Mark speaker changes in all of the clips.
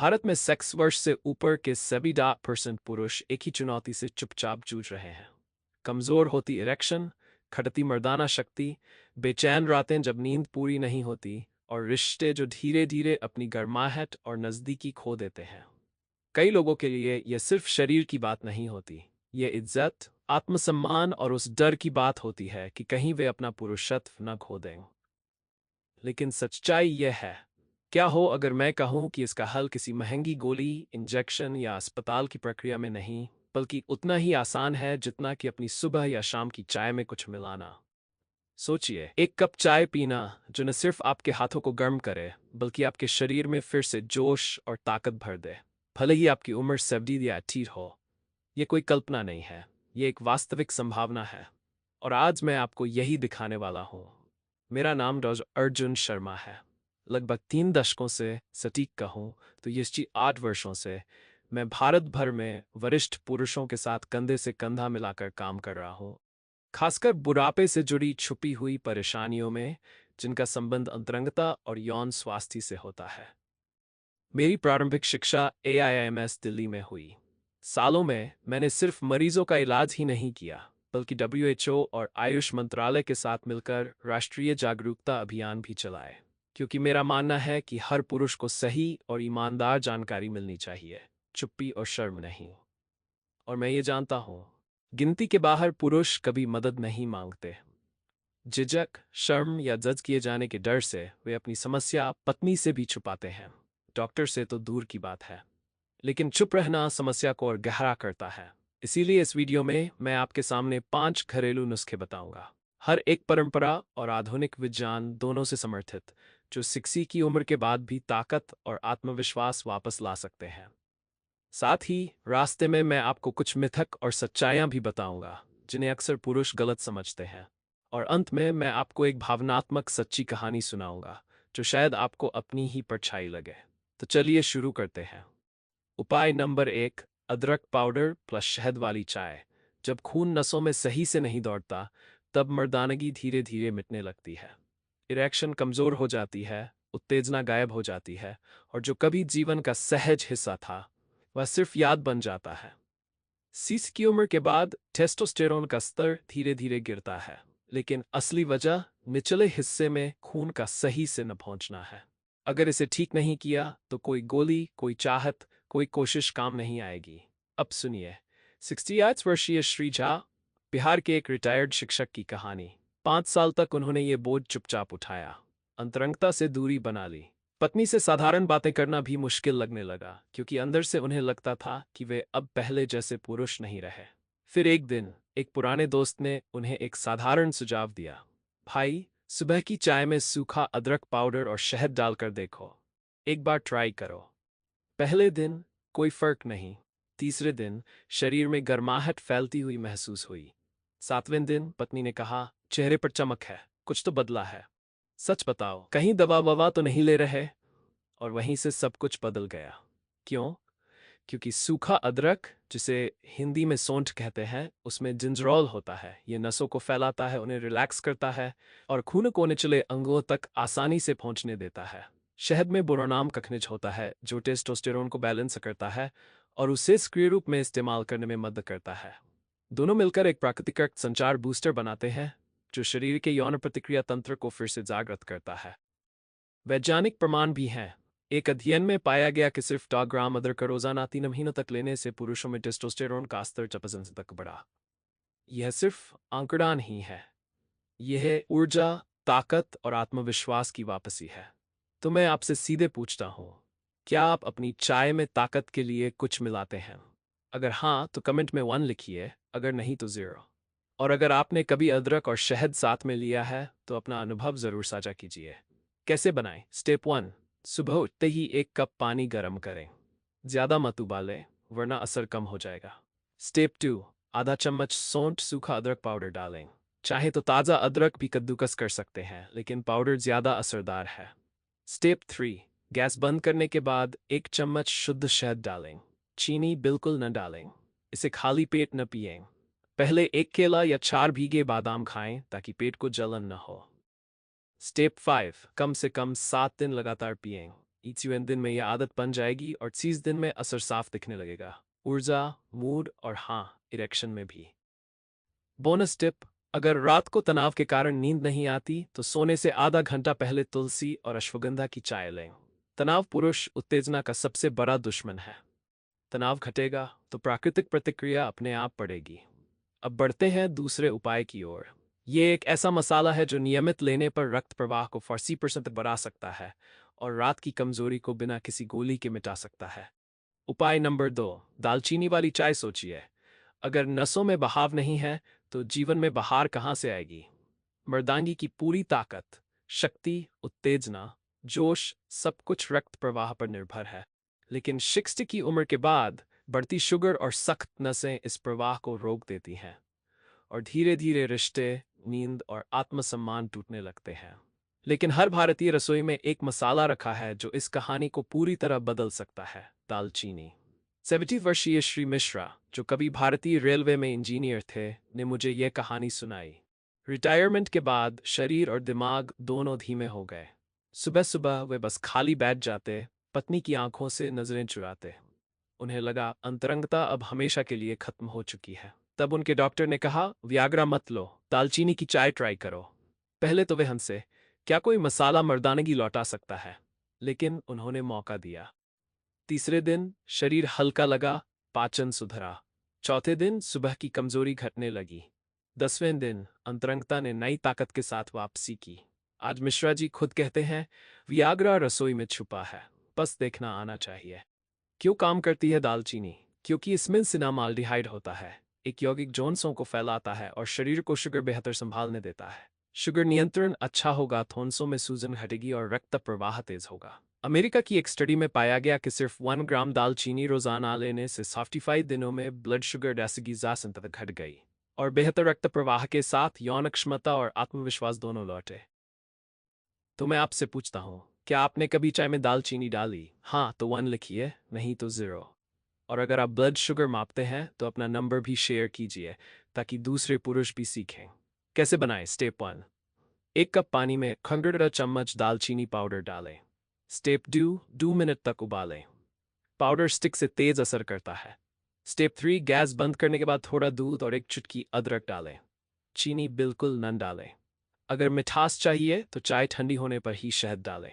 Speaker 1: भारत में सेक्स वर्ष से ऊपर के सभी 10% पुरुष एक ही चुनौती से चुपचाप जूझ रहे हैं। कमजोर होती इरेक्शन, खटती मर्दाना शक्ति, बेचैन रातें जब नींद पूरी नहीं होती और रिश्ते जो धीरे धीरे अपनी गर्माहट और नज़दीकी खो देते हैं। कई लोगों के लिए यह सिर्फ शरीर की बात नहीं होती, ये इज्जत, आत्मसम्मान और उस डर की बात होती है कि कहीं वे अपना पुरुषत्व न खो दें। लेकिन सच्चाई यह है, क्या हो अगर मैं कहूं कि इसका हल किसी महंगी गोली, इंजेक्शन या अस्पताल की प्रक्रिया में नहीं, बल्कि उतना ही आसान है जितना कि अपनी सुबह या शाम की चाय में कुछ मिलाना। सोचिए, एक कप चाय पीना जो न सिर्फ आपके हाथों को गर्म करे, बल्कि आपके शरीर में फिर से जोश और ताकत भर दे, भले ही आपकी उम्र 70 या 80 हो। यह कोई कल्पना नहीं है, यह एक वास्तविक संभावना है। और आज मैं आपको यही दिखाने वाला हूँ। मेरा नाम डॉक्टर अर्जुन शर्मा है। लगभग 3 दशकों से, सटीक कहूँ तो ये 8 वर्षों से, मैं भारत भर में वरिष्ठ पुरुषों के साथ कंधे से कंधा मिलाकर काम कर रहा हूँ, खासकर बुढ़ापे से जुड़ी छुपी हुई परेशानियों में, जिनका संबंध अंतरंगता और यौन स्वास्थ्य से होता है। मेरी प्रारंभिक शिक्षा AIIMS दिल्ली में हुई। सालों में मैंने सिर्फ मरीजों का इलाज ही नहीं किया, बल्कि WHO और आयुष मंत्रालय के साथ मिलकर राष्ट्रीय जागरूकता अभियान भी चलाए, क्योंकि मेरा मानना है कि हर पुरुष को सही और ईमानदार जानकारी मिलनी चाहिए, चुप्पी और शर्म नहीं। और मैं ये जानता हूँ, गिनती के बाहर पुरुष कभी मदद नहीं मांगते। झिझक, शर्म या जज किए जाने के डर से वे अपनी समस्या पत्नी से भी छुपाते हैं, डॉक्टर से तो दूर की बात है। लेकिन चुप रहना समस्या को और गहरा करता है। इसीलिए इस वीडियो में मैं आपके सामने 5 घरेलू नुस्खे बताऊंगा, हर एक परंपरा और आधुनिक विज्ञान दोनों से समर्थित, जो 60 की उम्र के बाद भी ताकत और आत्मविश्वास वापस ला सकते हैं। साथ ही रास्ते में मैं आपको कुछ मिथक और सच्चाइयां भी बताऊंगा, जिन्हें अक्सर पुरुष गलत समझते हैं। और अंत में मैं आपको एक भावनात्मक सच्ची कहानी सुनाऊंगा, जो शायद आपको अपनी ही परछाई लगे। तो चलिए शुरू करते हैं। उपाय नंबर 1, अदरक पाउडर प्लस शहद वाली चाय। जब खून नसों में सही से नहीं दौड़ता, तब मर्दानगी धीरे धीरे मिटने लगती है, इरेक्शन कमजोर हो जाती है, उत्तेजना गायब हो जाती है, और जो कभी जीवन का सहज हिस्सा था, वह सिर्फ याद बन जाता है। 30 की उम्र के बाद टेस्टोस्टेरोन का स्तर धीरे धीरे गिरता है, लेकिन असली वजह निचले हिस्से में खून का सही से न पहुंचना है। अगर इसे ठीक नहीं किया तो कोई गोली, कोई चाहत, कोई कोशिश काम नहीं आएगी। अब सुनिए, 68 वर्षीय श्री झा, बिहार के एक रिटायर्ड शिक्षक की कहानी। 5 साल तक उन्होंने ये बोझ चुपचाप उठाया, अंतरंगता से दूरी बना ली, पत्नी से साधारण बातें करना भी मुश्किल लगने लगा, क्योंकि अंदर से उन्हें लगता था कि वे अब पहले जैसे पुरुष नहीं रहे। फिर एक दिन एक पुराने दोस्त ने उन्हें एक साधारण सुझाव दिया, भाई, सुबह की चाय में सूखा अदरक पाउडर और शहद डालकर देखो, एक बार ट्राई करो। पहले दिन कोई फर्क नहीं, तीसरे दिन शरीर में गर्माहट फैलती हुई महसूस हुई, 7वें दिन पत्नी ने कहा, चेहरे पर चमक है, कुछ तो बदला है, सच बताओ, कहीं दवा ववा तो नहीं ले रहे? और वहीं से सब कुछ बदल गया। क्यों? क्योंकि सूखा अदरक, जिसे हिंदी में सौंठ कहते हैं, उसमें जिंजरोल होता है। ये नसों को फैलाता है, उन्हें रिलैक्स करता है और खून को निचले अंगों तक आसानी से पहुंचने देता है। शहद में बोरोनाम कखनिज होता है, जो टेस्टोस्टेरोन को बैलेंस करता है और उसे सक्रिय रूप में इस्तेमाल करने में मदद करता है। दोनों मिलकर एक प्राकृतिक संचार बूस्टर बनाते हैं, जो शरीर के यौन प्रतिक्रिया तंत्र को फिर से जागृत करता है। वैज्ञानिक प्रमाण भी हैं। एक अध्ययन में पाया गया कि सिर्फ 2 ग्राम अदरक का रोजाना 3 महीनों तक लेने से पुरुषों में टेस्टोस्टेरोन का स्तर 4% तक बढ़ा। यह सिर्फ आंकड़ा नहीं है, यह ऊर्जा, ताकत और आत्मविश्वास की वापसी है। तो मैं आपसे सीधे पूछता हूँ, क्या आप अपनी चाय में ताकत के लिए कुछ मिलाते हैं? अगर हाँ, तो कमेंट में 1 लिखिए, अगर नहीं तो 0। और अगर आपने कभी अदरक और शहद साथ में लिया है, तो अपना अनुभव जरूर साझा कीजिए। कैसे बनाएं? स्टेप 1, सुबह उठते ही 1 कप पानी गर्म करें। ज्यादा मत उबालें, वरना असर कम हो जाएगा। स्टेप 2, आधा चम्मच सौंठ सूखा अदरक पाउडर डालें। चाहे तो ताज़ा अदरक भी कद्दूकस कर सकते हैं, लेकिन पाउडर ज़्यादा असरदार है। स्टेप 3, गैस बंद करने के बाद 1 चम्मच शुद्ध शहद डालें। चीनी बिल्कुल न डालें। इसे खाली पेट न पिएं। पहले 1 केला या 4 भीगे बादाम खाएं, ताकि पेट को जलन न हो। स्टेप 5, कम से कम 7 दिन लगातार पिएं। 21 दिन में यह आदत बन जाएगी और 30 दिन में असर साफ दिखने लगेगा, ऊर्जा, मूड और हाँ, इरेक्शन में भी। बोनस टिप, अगर रात को तनाव के कारण नींद नहीं आती तो सोने से आधा घंटा पहले तुलसी और अश्वगंधा की चाय लें। तनाव पुरुष उत्तेजना का सबसे बड़ा दुश्मन है। तनाव घटेगा तो प्राकृतिक प्रतिक्रिया अपने आप बढ़ेगी। अब बढ़ते हैं दूसरे उपाय की ओर। ये एक ऐसा मसाला है जो नियमित लेने पर रक्त प्रवाह को 40% बढ़ा सकता है और रात की कमजोरी को बिना किसी गोली के मिटा सकता है। उपाय नंबर 2, दालचीनी वाली चाय। सोचिए, अगर नसों में बहाव नहीं है तो जीवन में बहार कहाँ से आएगी? मर्दांगी की पूरी ताकत, शक्ति, उत्तेजना, जोश, सब कुछ रक्त प्रवाह पर निर्भर है। लेकिन 60 की उम्र के बाद बढ़ती शुगर और सख्त नसें इस प्रवाह को रोक देती हैं और धीरे धीरे रिश्ते, नींद और आत्मसम्मान टूटने लगते हैं। लेकिन हर भारतीय रसोई में एक मसाला रखा है जो इस कहानी को पूरी तरह बदल सकता है, दालचीनी। 70 वर्षीय श्री मिश्रा, जो कभी भारतीय रेलवे में इंजीनियर थे, ने मुझे यह कहानी सुनाई। रिटायरमेंट के बाद शरीर और दिमाग दोनों धीमे हो गए। सुबह सुबह वे बस खाली बैठ जाते, पत्नी की आंखों से नजरें चुराते। उन्हें लगा अंतरंगता अब हमेशा के लिए खत्म हो चुकी है। तब उनके डॉक्टर ने कहा, व्याग्रा मत लो, दालचीनी की चाय ट्राई करो। पहले तो वे हंसे, क्या कोई मसाला मर्दानगी लौटा सकता है? लेकिन उन्होंने मौका दिया। तीसरे दिन शरीर हल्का लगा, पाचन सुधरा। चौथे दिन सुबह की कमजोरी घटने लगी। 10वें दिन अंतरंगता ने नई ताकत के साथ वापसी की। आज मिश्रा जी खुद कहते हैं, वियाग्रा रसोई में छुपा है, बस देखना आना चाहिए। क्यों काम करती है दालचीनी? क्योंकि इसमें सिनामाल्डिहाइड होता है, एक यौगिक जोनसों को फैलाता है और शरीर को शुगर बेहतर संभालने देता है। शुगर नियंत्रण अच्छा होगा, थोंसों में सूजन घटेगी और रक्त प्रवाह तेज होगा। अमेरिका की एक स्टडी में पाया गया कि सिर्फ 1 ग्राम दालचीनी रोजाना लेने से 45 दिनों में ब्लड शुगर डेसिगीजा तक घट गई और बेहतर रक्त प्रवाह के साथ यौन क्षमता और आत्मविश्वास दोनों लौटे। तो मैं आपसे पूछता हूँ, क्या आपने कभी चाय में दालचीनी डाली? हाँ तो 1 लिखिए, नहीं तो 0। और अगर आप ब्लड शुगर मापते हैं तो अपना नंबर भी शेयर कीजिए ताकि दूसरे पुरुष भी सीखें। कैसे बनाएं? स्टेप 1, 1 कप पानी में 1 चम्मच दालचीनी पाउडर डालें। स्टेप 2, 2 मिनट तक उबालें। पाउडर स्टिक से तेज असर करता है। स्टेप 3, गैस बंद करने के बाद थोड़ा दूध और 1 चुटकी अदरक डालें। चीनी बिल्कुल न डालें। अगर मिठास चाहिए तो चाय ठंडी होने पर ही शहद डालें।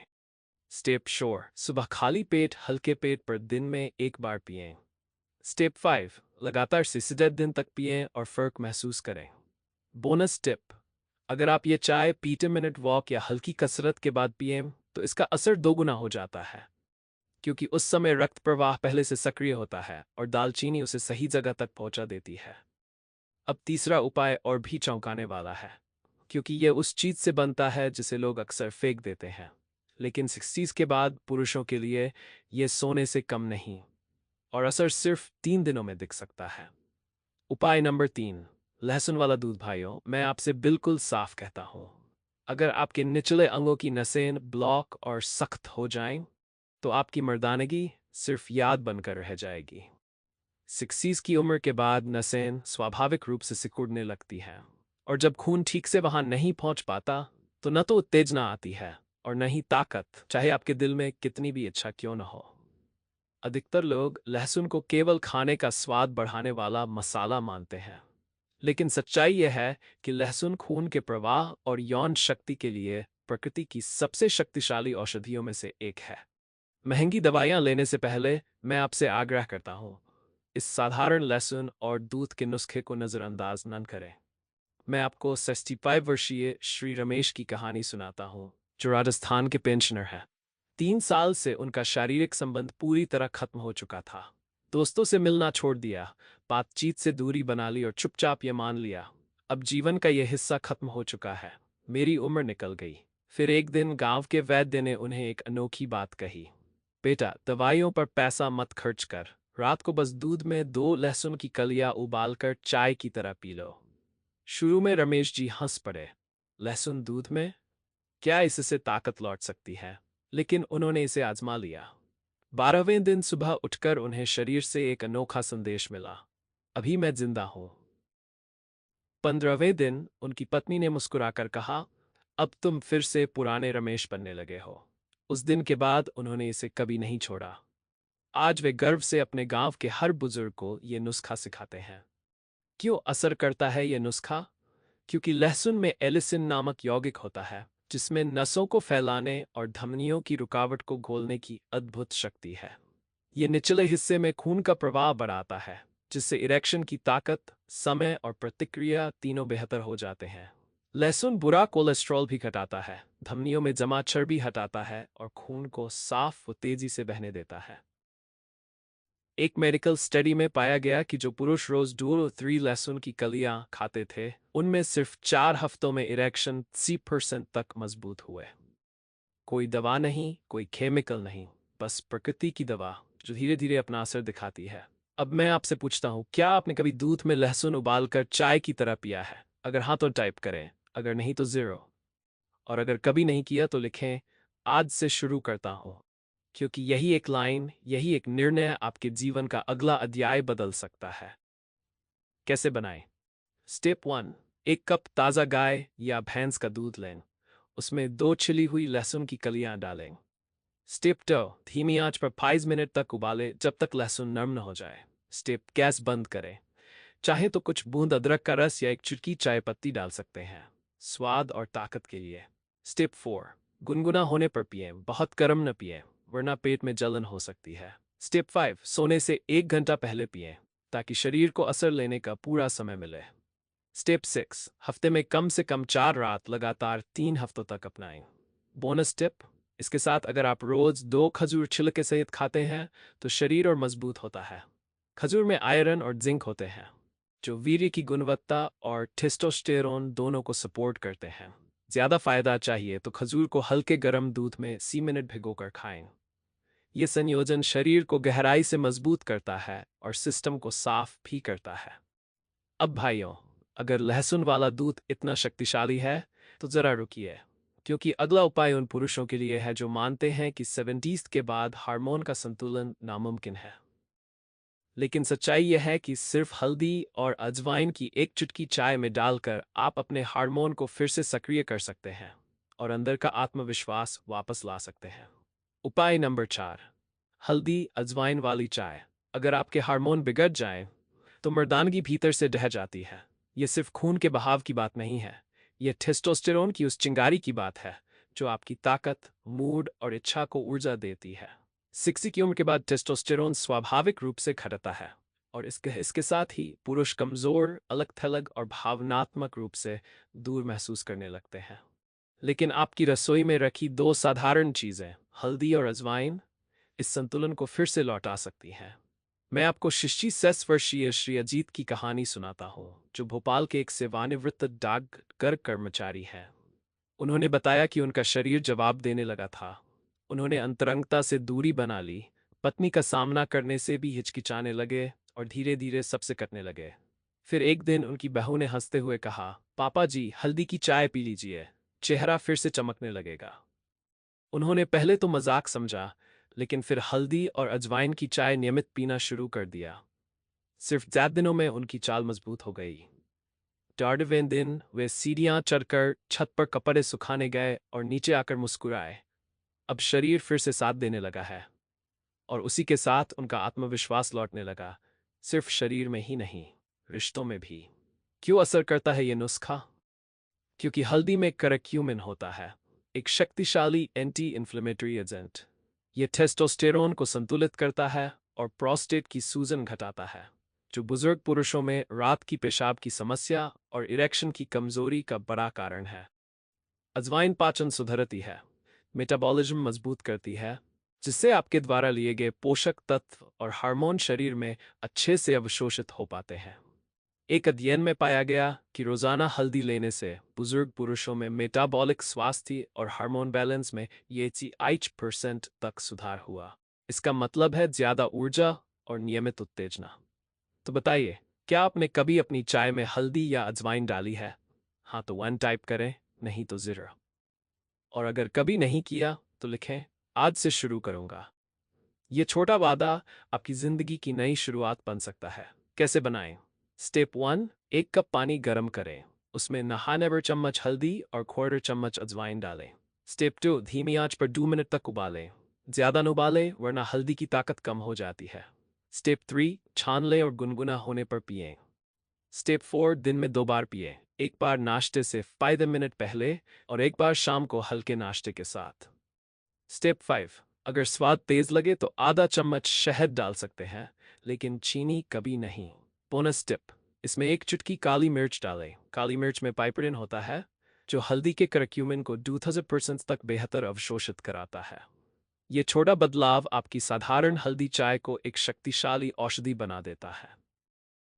Speaker 1: स्टेप 4, सुबह खाली पेट हल्के पेट पर दिन में 1 बार पिएं। स्टेप 5, लगातार 60 दिन तक पिएं और फर्क महसूस करें। बोनस टिप, अगर आप ये चाय 20 मिनट वॉक या हल्की कसरत के बाद पिएं तो इसका असर दोगुना हो जाता है, क्योंकि उस समय रक्त प्रवाह पहले से सक्रिय होता है और दालचीनी उसे सही जगह तक पहुंचा देती है। अब तीसरा उपाय और भी चौंकाने वाला है, क्योंकि यह उस चीज से बनता है जिसे लोग अक्सर फेंक देते हैं, लेकिन 60 के बाद पुरुषों के लिए यह सोने से कम नहीं और असर सिर्फ 3 दिनों में दिख सकता है। उपाय नंबर 3, लहसुन वाला दूध। भाइयों, मैं आपसे बिल्कुल साफ कहता हूं, अगर आपके निचले अंगों की नसें ब्लॉक और सख्त हो जाएं, तो आपकी मर्दानगी सिर्फ याद बनकर रह जाएगी। 60 की उम्र के बाद नसें स्वाभाविक रूप से सिकुड़ने लगती हैं और जब खून ठीक से वहां नहीं पहुंच पाता तो न तो उत्तेजना आती है और न ही ताकत, चाहे आपके दिल में कितनी भी इच्छा क्यों न हो। अधिकतर लोग लहसुन को केवल खाने का स्वाद बढ़ाने वाला मसाला मानते हैं, लेकिन सच्चाई यह है कि लहसुन खून के प्रवाह और यौन शक्ति के लिए प्रकृति की सबसे शक्तिशाली औषधियों में से एक है। महंगी दवाइयां लेने से पहले मैं आपसे आग्रह करता हूं, इस साधारण लहसुन और दूध के नुस्खे को नजरअंदाज न करें। मैं आपको 65 वर्षीय श्री रमेश की कहानी सुनाता हूं, जो राजस्थान के पेंशनर हैं। 3 साल से उनका शारीरिक संबंध पूरी तरह खत्म हो चुका था। दोस्तों से मिलना छोड़ दिया, बातचीत से दूरी बना ली और चुपचाप ये मान लिया, अब जीवन का यह हिस्सा खत्म हो चुका है, मेरी उम्र निकल गई। फिर एक दिन गांव के वैद्य ने उन्हें एक अनोखी बात कही, बेटा, दवाइयों पर पैसा मत खर्च कर, रात को बस दूध में 2 लहसुन की कलियां उबालकर चाय की तरह पी लो। शुरू में रमेश जी हंस पड़े, लहसुन दूध में, क्या इससे ताकत लौट सकती है? लेकिन उन्होंने इसे आजमा लिया। 12वें दिन सुबह उठकर उन्हें शरीर से एक अनोखा संदेश मिला, अभी मैं जिंदा हूं। 15वें दिन उनकी पत्नी ने मुस्कुराकर कहा, अब तुम फिर से पुराने रमेश बनने लगे हो। उस दिन के बाद उन्होंने इसे कभी नहीं छोड़ा। आज वे गर्व से अपने गांव के हर बुजुर्ग को ये नुस्खा सिखाते हैं। क्यों असर करता है ये नुस्खा? क्योंकि लहसुन में एलिसिन नामक यौगिक होता है, जिसमें नसों को फैलाने और धमनियों की रुकावट को घोलने की अद्भुत शक्ति है। ये निचले हिस्से में खून का प्रवाह बढ़ाता है, जिससे इरेक्शन की ताकत, समय और प्रतिक्रिया तीनों बेहतर हो जाते हैं। लहसुन बुरा कोलेस्ट्रॉल भी घटाता है, धमनियों में जमा चर्बी हटाता है और खून को साफ व तेजी से बहने देता है। एक मेडिकल स्टडी में पाया गया कि जो पुरुष रोज 2-3 लहसुन की कलियां खाते थे, उनमें सिर्फ 4 हफ्तों में इरेक्शन 30% तक मजबूत हुए। कोई दवा नहीं, कोई केमिकल नहीं, बस प्रकृति की दवा जो धीरे धीरे अपना असर दिखाती है। अब मैं आपसे पूछता हूँ, क्या आपने कभी दूध में लहसुन उबालकर चाय की तरह पिया है? अगर हाँ तो टाइप करें, अगर नहीं तो 0। और अगर कभी नहीं किया तो लिखें, आज से शुरू करता हूँ। क्योंकि यही एक लाइन, यही एक निर्णय आपके जीवन का अगला अध्याय बदल सकता है। कैसे बनाएं? स्टेप 1, 1 कप ताज़ा गाय या भैंस का दूध लें। उसमें 2 छिली हुई लहसुन की कलियां डालें। स्टेप 2, धीमी आंच पर 5 मिनट तक उबालें जब तक लहसुन नरम न हो जाए। स्टेप, गैस बंद करें। चाहे तो कुछ बूंद अदरक का रस या एक चुटकी चाय पत्ती डाल सकते हैं, स्वाद और ताकत के लिए। स्टेप 4, गुनगुना होने पर पिएं, बहुत गर्म न पिएं, वरना पेट में जलन हो सकती है। स्टेप 5, सोने से 1 घंटा पहले पिएं, ताकि शरीर को असर लेने का पूरा समय मिले। स्टेप 6, हफ्ते में कम से कम 4 रात लगातार 3 हफ्तों तक अपनाएं। बोनस टिप, इसके साथ अगर आप रोज 2 खजूर छिलके सहित खाते हैं तो शरीर और मजबूत होता है। खजूर में आयरन और जिंक होते हैं, जो वीर्य की गुणवत्ता और टेस्टोस्टेरोन दोनों को सपोर्ट करते हैं। ज्यादा फायदा चाहिए तो खजूर को हल्के गर्म दूध में 30 मिनट भिगोकर खाएं। यह संयोजन शरीर को गहराई से मजबूत करता है और सिस्टम को साफ भी करता है। अब भाइयों, अगर लहसुन वाला दूध इतना शक्तिशाली है तो जरा रुकिए, क्योंकि अगला उपाय उन पुरुषों के लिए है जो मानते हैं कि 70s के बाद हार्मोन का संतुलन नामुमकिन है। लेकिन सच्चाई यह है कि सिर्फ हल्दी और अजवाइन की एक चुटकी चाय में डालकर आप अपने हार्मोन को फिर से सक्रिय कर सकते हैं और अंदर का आत्मविश्वास वापस ला सकते हैं। उपाय नंबर 4, हल्दी अजवाइन वाली चाय। अगर आपके हार्मोन बिगड़ जाएं, तो मर्दानगी भीतर से ढह जाती है। यह सिर्फ खून के बहाव की बात नहीं है, यह टेस्टोस्टेरोन की उस चिंगारी की बात है जो आपकी ताकत, मूड और इच्छा को ऊर्जा देती है। 60 की उम्र के बाद टेस्टोस्टेरोन स्वाभाविक रूप से घटता है और इसके साथ ही पुरुष कमजोर, अलग-थलग और भावनात्मक रूप से दूर महसूस करने लगते हैं। लेकिन आपकी रसोई में रखी 2 साधारण चीजें, हल्दी और अजवाइन, इस संतुलन को फिर से लौटा सकती हैं। मैं आपको 66 वर्षीय श्री अजीत की कहानी सुनाता हूँ, जो भोपाल के एक सेवानिवृत्त डाकघर कर्मचारी हैं। उन्होंने बताया कि उनका शरीर जवाब देने लगा था। उन्होंने अंतरंगता से दूरी बना ली, पत्नी का सामना करने से भी हिचकिचाने लगे और धीरे धीरे सबसे कटने लगे। फिर एक दिन उनकी बहू ने हंसते हुए कहा, पापा जी, हल्दी की चाय पी लीजिए, चेहरा फिर से चमकने लगेगा। उन्होंने पहले तो मजाक समझा, लेकिन फिर हल्दी और अजवाइन की चाय नियमित पीना शुरू कर दिया। सिर्फ 4 दिनों में उनकी चाल मजबूत हो गई। 4वें दिन वे सीढ़ियां चढ़कर छत पर कपड़े सुखाने गए और नीचे आकर मुस्कुराए। अब शरीर फिर से साथ देने लगा है और उसी के साथ उनका आत्मविश्वास लौटने लगा, सिर्फ शरीर में ही नहीं, रिश्तों में भी। क्यों असर करता है ये नुस्खा? क्योंकि हल्दी में करक्यूमिन होता है, एक शक्तिशाली एंटी इन्फ्लेमेटरी एजेंट। यह टेस्टोस्टेरोन को संतुलित करता है और प्रोस्टेट की सूजन घटाता है, जो बुजुर्ग पुरुषों में रात की पेशाब की समस्या और इरेक्शन की कमजोरी का बड़ा कारण है। अजवाइन पाचन सुधरती है, मेटाबॉलिज्म मजबूत करती है, जिससे आपके द्वारा लिए गए पोषक तत्व और हार्मोन शरीर में अच्छे से अवशोषित हो पाते हैं। एक अध्ययन में पाया गया कि रोजाना हल्दी लेने से बुजुर्ग पुरुषों में मेटाबॉलिक स्वास्थ्य और हार्मोन बैलेंस में 80% तक सुधार हुआ। इसका मतलब है ज्यादा ऊर्जा और नियमित उत्तेजना। तो बताइए, क्या आपने कभी अपनी चाय में हल्दी या अजवाइन डाली है? हाँ तो 1 टाइप करें, नहीं तो 0। और अगर कभी नहीं किया तो लिखें, आज से शुरू करूंगा। ये छोटा वादा आपकी जिंदगी की नई शुरुआत बन सकता है। कैसे बनाएं? स्टेप 1, 1 कप पानी गर्म करें, उसमें नहाने भर चम्मच हल्दी और 1/4 चम्मच अजवाइन डालें। स्टेप 2, धीमी आंच पर 2 मिनट तक उबालें। ज्यादा न उबालें वरना हल्दी की ताकत कम हो जाती है। स्टेप 3, छान लें और गुनगुना होने पर पिएं। स्टेप 4, दिन में 2 बार पिएं, एक बार नाश्ते से 5 मिनट पहले और एक बार शाम को हल्के नाश्ते के साथ। स्टेप 5, अगर स्वाद तेज लगे तो आधा चम्मच शहद डाल सकते हैं, लेकिन चीनी कभी नहीं। बोनस टिप, इसमें एक चुटकी काली मिर्च डालें। काली मिर्च में पाइपरिन होता है, जो हल्दी के करक्यूमिन को 2000% तक बेहतर अवशोषित कराता है। ये छोटा बदलाव आपकी साधारण हल्दी चाय को एक शक्तिशाली औषधि बना देता है।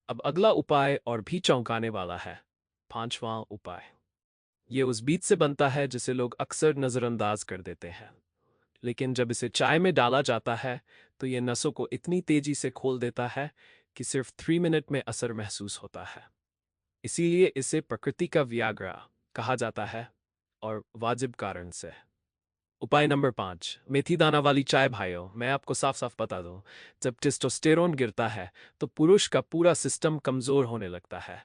Speaker 1: अब अगला उपाय और भी चौंकाने वाला है। 5वां उपाय, ये उस बीज से बनता है जिसे लोग अक्सर नज़रअंदाज कर देते हैं, लेकिन जब इसे चाय में डाला जाता है तो ये नसों को इतनी तेजी से खोल देता है कि सिर्फ 3 मिनट में असर महसूस होता है। इसीलिए इसे प्रकृति का वियाग्रा कहा जाता है, और वाजिब कारण से। उपाय नंबर 5, मेथी दाना वाली चाय। भाइयों, मैं आपको साफ साफ बता दूं, जब टेस्टोस्टेरोन गिरता है तो पुरुष का पूरा सिस्टम कमजोर होने लगता है।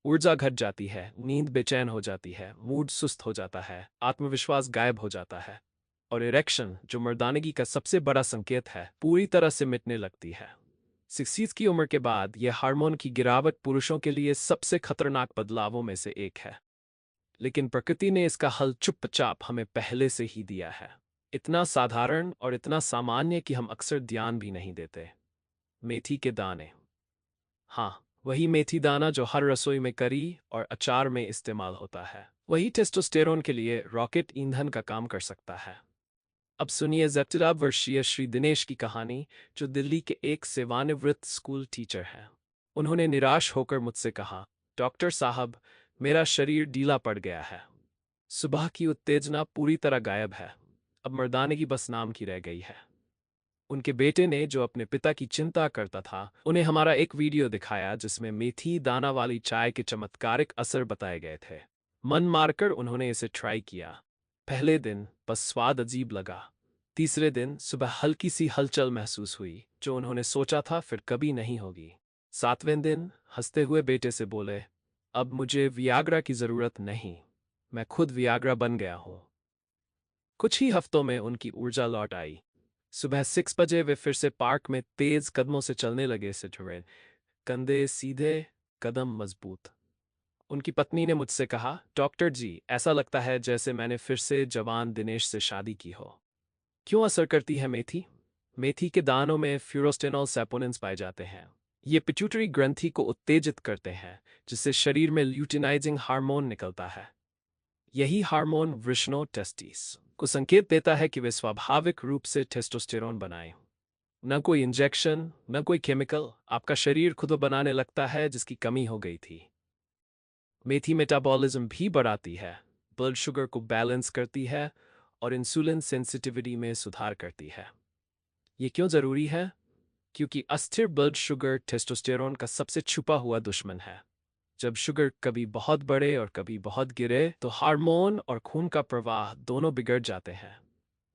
Speaker 1: ऊर्जा घट जाती है, नींद बेचैन हो जाती है, मूड सुस्त हो जाता है, आत्मविश्वास गायब हो जाता है, और इरेक्शन, जो मर्दानगी का सबसे बड़ा संकेत है, पूरी तरह से मिटने लगती है। 60 की उम्र के बाद यह हार्मोन की गिरावट पुरुषों के लिए सबसे खतरनाक बदलावों में से एक है। लेकिन प्रकृति ने इसका हल चुपचाप हमें पहले से ही दिया है। इतना साधारण और इतना सामान्य कि हम अक्सर ध्यान भी नहीं देते। मेथी के दाने। हाँ, वही मेथी दाना जो हर रसोई में करी और अचार में इस्तेमाल होता है। वही टेस्टोस्टेरोन के लिए रॉकेट ईंधन का काम कर सकता है। अब सुनिए 17 वर्षीय श्री दिनेश की कहानी, जो दिल्ली के एक सेवानिवृत्त स्कूल टीचर हैं। उन्होंने निराश होकर मुझसे कहा, डॉक्टर साहब, मेरा शरीर ढीला पड़ गया है। सुबह की उत्तेजना पूरी तरह गायब है। अब मर्दानगी बस नाम की रह गई है। उनके बेटे ने, जो अपने पिता की चिंता करता था, उन्हें हमारा एक वीडियो दिखाया जिसमें मेथी दाना वाली चाय के चमत्कारिक असर बताए गए थे। मन मारकर उन्होंने इसे ट्राई किया। पहले दिन बस स्वाद अजीब लगा। तीसरे दिन सुबह हल्की सी हलचल महसूस हुई, जो उन्होंने सोचा था फिर कभी नहीं होगी। 7वें दिन हंसते हुए बेटे से बोले, अब मुझे वियाग्रा की जरूरत नहीं, मैं खुद वियाग्रा बन गया हूं। कुछ ही हफ्तों में उनकी ऊर्जा लौट आई। सुबह 6 बजे वे फिर से पार्क में तेज कदमों से चलने लगे। सिठुरे कंधे सीधे, कदम मजबूत। उनकी पत्नी ने मुझसे कहा, डॉक्टर जी, ऐसा लगता है जैसे मैंने फिर से जवान दिनेश से शादी की हो। क्यों असर करती है मेथी? मेथी के दानों में फ्यूरोस्टेनॉल सैपोनिन्स पाए जाते हैं। ये पिट्यूटरी ग्रंथि को उत्तेजित करते हैं, जिससे शरीर में ल्यूटिनाइजिंग हार्मोन निकलता है। यही हार्मोन वृषणों टेस्टिस को संकेत देता है कि वे स्वाभाविक रूप से टेस्टोस्टेरोन बनाएं। न कोई इंजेक्शन, न कोई केमिकल, आपका शरीर खुद बनाने लगता है, जिसकी कमी हो गई थी। मेथी मेटाबॉलिज्म भी बढ़ाती है, ब्लड शुगर को बैलेंस करती है और इंसुलिन सेंसिटिविटी में सुधार करती है। ये क्यों जरूरी है? क्योंकि अस्थिर ब्लड शुगर टेस्टोस्टेरोन का सबसे छुपा हुआ दुश्मन है। जब शुगर कभी बहुत बढ़े और कभी बहुत गिरे तो हार्मोन और खून का प्रवाह दोनों बिगड़ जाते हैं।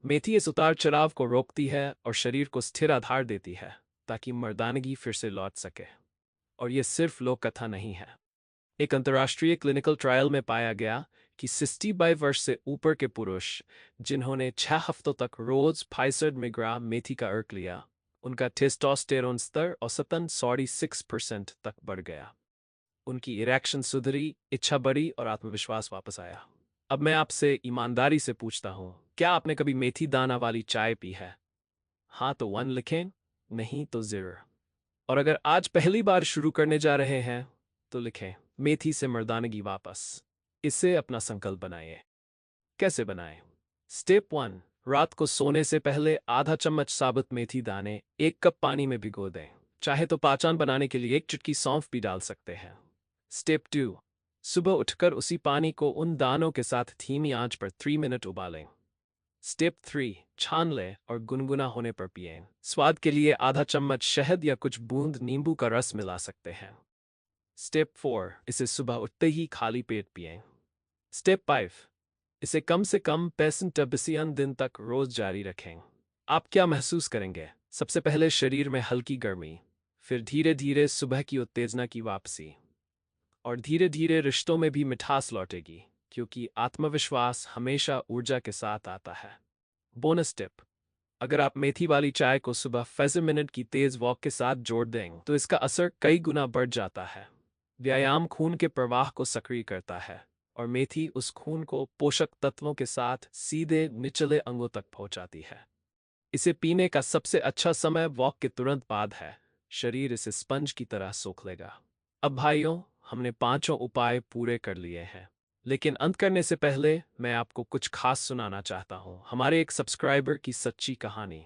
Speaker 1: मेथी इस उतार चढ़ाव को रोकती है और शरीर को स्थिर आधार देती है, ताकि मर्दानगी फिर से लौट सके। और ये सिर्फ लोक कथा नहीं है। एक अंतर्राष्ट्रीय क्लिनिकल ट्रायल में पाया गया कि 60 वर्ष से ऊपर के पुरुष जिन्होंने 6 हफ्तों तक रोज 65 मिलीग्राम मेथी का अर्क लिया, उनका टेस्टोस्टेरोन स्तर औसतन 46% तक बढ़ गया। उनकी इरेक्शन सुधरी, इच्छा बढ़ी और आत्मविश्वास वापस आया। अब मैं आपसे ईमानदारी से पूछता हूँ, क्या आपने कभी मेथी दाना वाली चाय पी है? हाँ तो 1 लिखें, नहीं तो 0। और अगर आज पहली बार शुरू करने जा रहे हैं तो लिखें, मेथी से मर्दानगी वापस। इससे अपना संकल्प बनाइए। कैसे बनाएं? स्टेप 1, रात को सोने से पहले आधा चम्मच साबुत मेथी दाने 1 कप पानी में भिगो दें। चाहे तो पाचन बनाने के लिए 1 चुटकी सौंफ भी डाल सकते हैं। स्टेप 2, सुबह उठकर उसी पानी को उन दानों के साथ धीमी आंच पर 3 मिनट उबालें। स्टेप 3, छान लें और गुनगुना होने पर पिएं। स्वाद के लिए आधा चम्मच शहद या कुछ बूंद नींबू का रस मिला सकते हैं। स्टेप 4, इसे सुबह उठते ही खाली पेट पिएं। स्टेप 5, इसे कम से कम 65 दिन तक रोज जारी रखें। आप क्या महसूस करेंगे? सबसे पहले शरीर में हल्की गर्मी, फिर धीरे धीरे सुबह की उत्तेजना की वापसी, और धीरे धीरे रिश्तों में भी मिठास लौटेगी। क्योंकि आत्मविश्वास हमेशा ऊर्जा के साथ आता है। बोनस टिप: अगर आप मेथी वाली चाय को सुबह 5 मिनट की तेज वॉक के साथ जोड़ दें तो इसका असर कई गुना बढ़ जाता है। व्यायाम खून के प्रवाह को सक्रिय करता है और मेथी उस खून को पोषक तत्वों के साथ सीधे निचले अंगों तक पहुंचाती है। इसे पीने का सबसे अच्छा समय वॉक के तुरंत बाद है। शरीर इसे स्पंज की तरह सोख लेगा। अब भाइयों, हमने पांचों उपाय पूरे कर लिए हैं, लेकिन अंत करने से पहले मैं आपको कुछ खास सुनाना चाहता हूं। हमारे एक सब्सक्राइबर की सच्ची कहानी।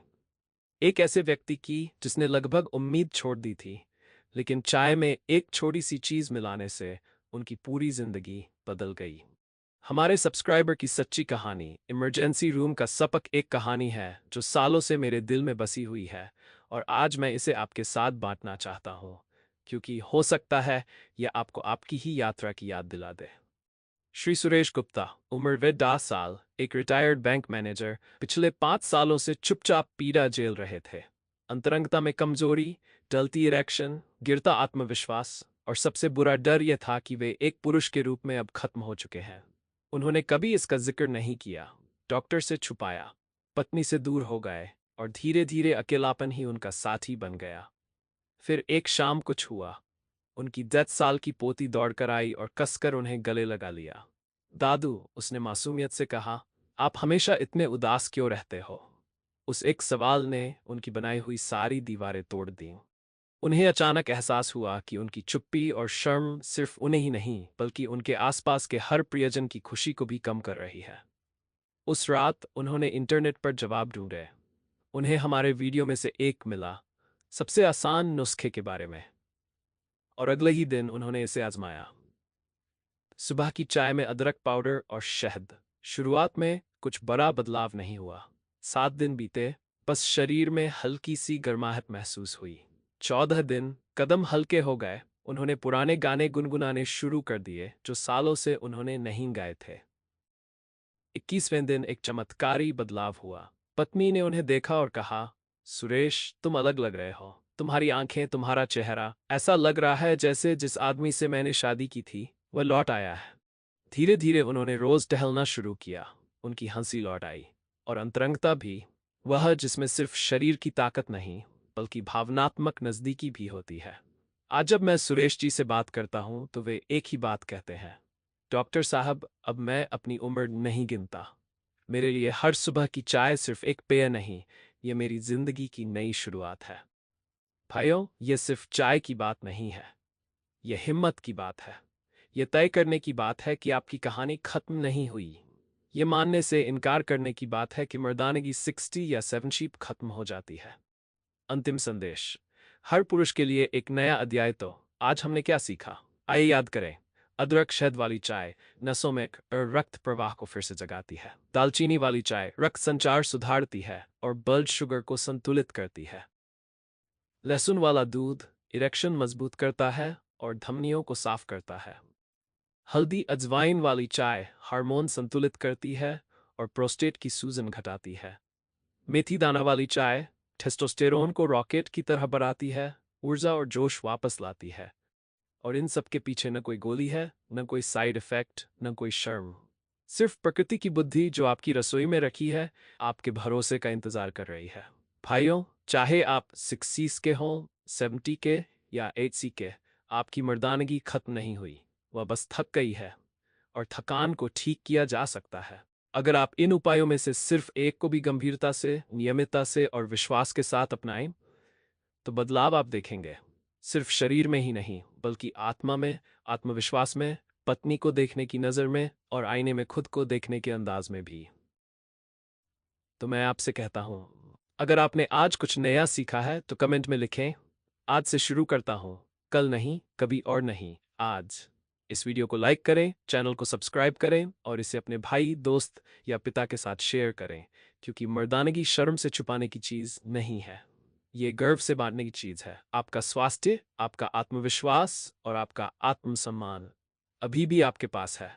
Speaker 1: एक ऐसे व्यक्ति की जिसने लगभग उम्मीद छोड़ दी थी, लेकिन चाय में एक छोटी सी चीज मिलाने से उनकी पूरी जिंदगी बदल गई। हमारे सब्सक्राइबर की सच्ची कहानी इमरजेंसी रूम का सपक एक कहानी है जो सालों से मेरे दिल में बसी हुई है, और आज मैं इसे आपके साथ बांटना चाहता हूँ, क्योंकि हो सकता है यह आपको आपकी ही यात्रा की याद दिला दे। श्री सुरेश गुप्ता, उम्र 10 साल, एक रिटायर्ड बैंक मैनेजर, पिछले 5 सालों से चुपचाप पीड़ा झेल रहे थे। अंतरंगता में कमजोरी, टलती इरेक्शन, गिरता आत्मविश्वास, और सबसे बुरा डर यह था कि वे एक पुरुष के रूप में अब खत्म हो चुके हैं। उन्होंने कभी इसका जिक्र नहीं किया, डॉक्टर से छुपाया, पत्नी से दूर हो गए, और धीरे धीरे अकेलापन ही उनका साथी बन गया। फिर एक शाम कुछ हुआ। उनकी 10 साल की पोती दौड़कर आई और कसकर उन्हें गले लगा लिया। दादू, उसने मासूमियत से कहा, आप हमेशा इतने उदास क्यों रहते हो? उस एक सवाल ने उनकी बनाई हुई सारी दीवारें तोड़ दी। उन्हें अचानक एहसास हुआ कि उनकी चुप्पी और शर्म सिर्फ उन्हें ही नहीं बल्कि उनके आसपास के हर प्रियजन की खुशी को भी कम कर रही है। उस रात उन्होंने इंटरनेट पर जवाब ढूंढे। उन्हें हमारे वीडियो में से एक मिला, सबसे आसान नुस्खे के बारे में, और अगले ही दिन उन्होंने इसे आजमाया। सुबह की चाय में अदरक पाउडर और शहद। शुरुआत में कुछ बड़ा बदलाव नहीं हुआ। 7 दिन बीते, बस शरीर में हल्की सी गर्माहट महसूस हुई। 14 दिन, कदम हल्के हो गए। उन्होंने पुराने गाने गुनगुनाने शुरू कर दिए जो सालों से उन्होंने नहीं गाए थे। 21वें दिन एक चमत्कारी बदलाव हुआ। पत्नी ने उन्हें देखा और कहा, सुरेश, तुम अलग लग रहे हो। तुम्हारी आंखें, तुम्हारा चेहरा, ऐसा लग रहा है जैसे जिस आदमी से मैंने शादी की थी वह लौट आया है। धीरे धीरे उन्होंने रोज टहलना शुरू किया। उनकी हंसी लौट आई, और अंतरंगता भी, वह जिसमें सिर्फ शरीर की ताकत नहीं बल्कि भावनात्मक नजदीकी भी होती है। आज जब मैं सुरेश जी से बात करता हूं तो वे एक ही बात कहते हैं, डॉक्टर साहब, अब मैं अपनी उम्र नहीं गिनता। मेरे लिए हर सुबह की चाय सिर्फ एक पेय नहीं, ये मेरी जिंदगी की नई शुरुआत है। भाइयों, ये सिर्फ चाय की बात नहीं है, यह हिम्मत की बात है। यह तय करने की बात है कि आपकी कहानी खत्म नहीं हुई। ये मानने से इनकार करने की बात है कि मर्दानगी 60 या 70 खत्म हो जाती है। अंतिम संदेश: हर पुरुष के लिए एक नया अध्याय। तो आज हमने क्या सीखा? आइए याद करें। अदरक शहद वाली चाय नसों में रक्त प्रवाह को फिर से जगाती है। दालचीनी वाली चाय रक्त संचार सुधारती है और ब्लड शुगर को संतुलित करती है। लहसुन वाला दूध इरेक्शन मजबूत करता है और धमनियों को साफ करता है। हल्दी अजवाइन वाली चाय हार्मोन संतुलित करती है और प्रोस्टेट की सूजन घटाती है। मेथी दाना वाली चाय टेस्टोस्टेरोन को रॉकेट की तरह बढ़ाती है, ऊर्जा और जोश वापस लाती है। और इन सब के पीछे न कोई गोली है, न कोई साइड इफेक्ट, न कोई शर्म, सिर्फ प्रकृति की बुद्धि जो आपकी रसोई में रखी है, आपके भरोसे का इंतजार कर रही है। भाइयों, चाहे आप 60 के हों, 70 के या 80 के, आपकी मर्दानगी खत्म नहीं हुई, वह बस थक गई है, और थकान को ठीक किया जा सकता है। अगर आप इन उपायों में से सिर्फ एक को भी गंभीरता से, नियमितता से और विश्वास के साथ अपनाएं, तो बदलाव आप देखेंगे, सिर्फ शरीर में ही नहीं बल्कि आत्मा में, आत्मविश्वास में, पत्नी को देखने की नज़र में, और आईने में खुद को देखने के अंदाज में भी। तो मैं आपसे कहता हूं, अगर आपने आज कुछ नया सीखा है तो कमेंट में लिखें, आज से शुरू करता हूं, कल नहीं, कभी और नहीं, आज। इस वीडियो को लाइक करें, चैनल को सब्सक्राइब करें और इसे अपने भाई, दोस्त या पिता के साथ शेयर करें, क्योंकि मर्दानगी शर्म से छुपाने की चीज़ नहीं है, ये गर्व से बांटने की चीज़ है। आपका स्वास्थ्य, आपका आत्मविश्वास और आपका आत्मसम्मान अभी भी आपके पास है।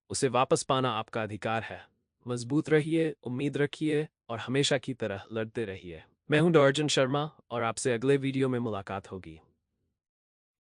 Speaker 1: उसे वापस पाना आपका अधिकार है। मजबूत रहिए, उम्मीद रखिए और हमेशा की तरह लड़ते रहिए। मैं हूं डॉर्जन शर्मा और आपसे अगले वीडियो में मुलाकात होगी।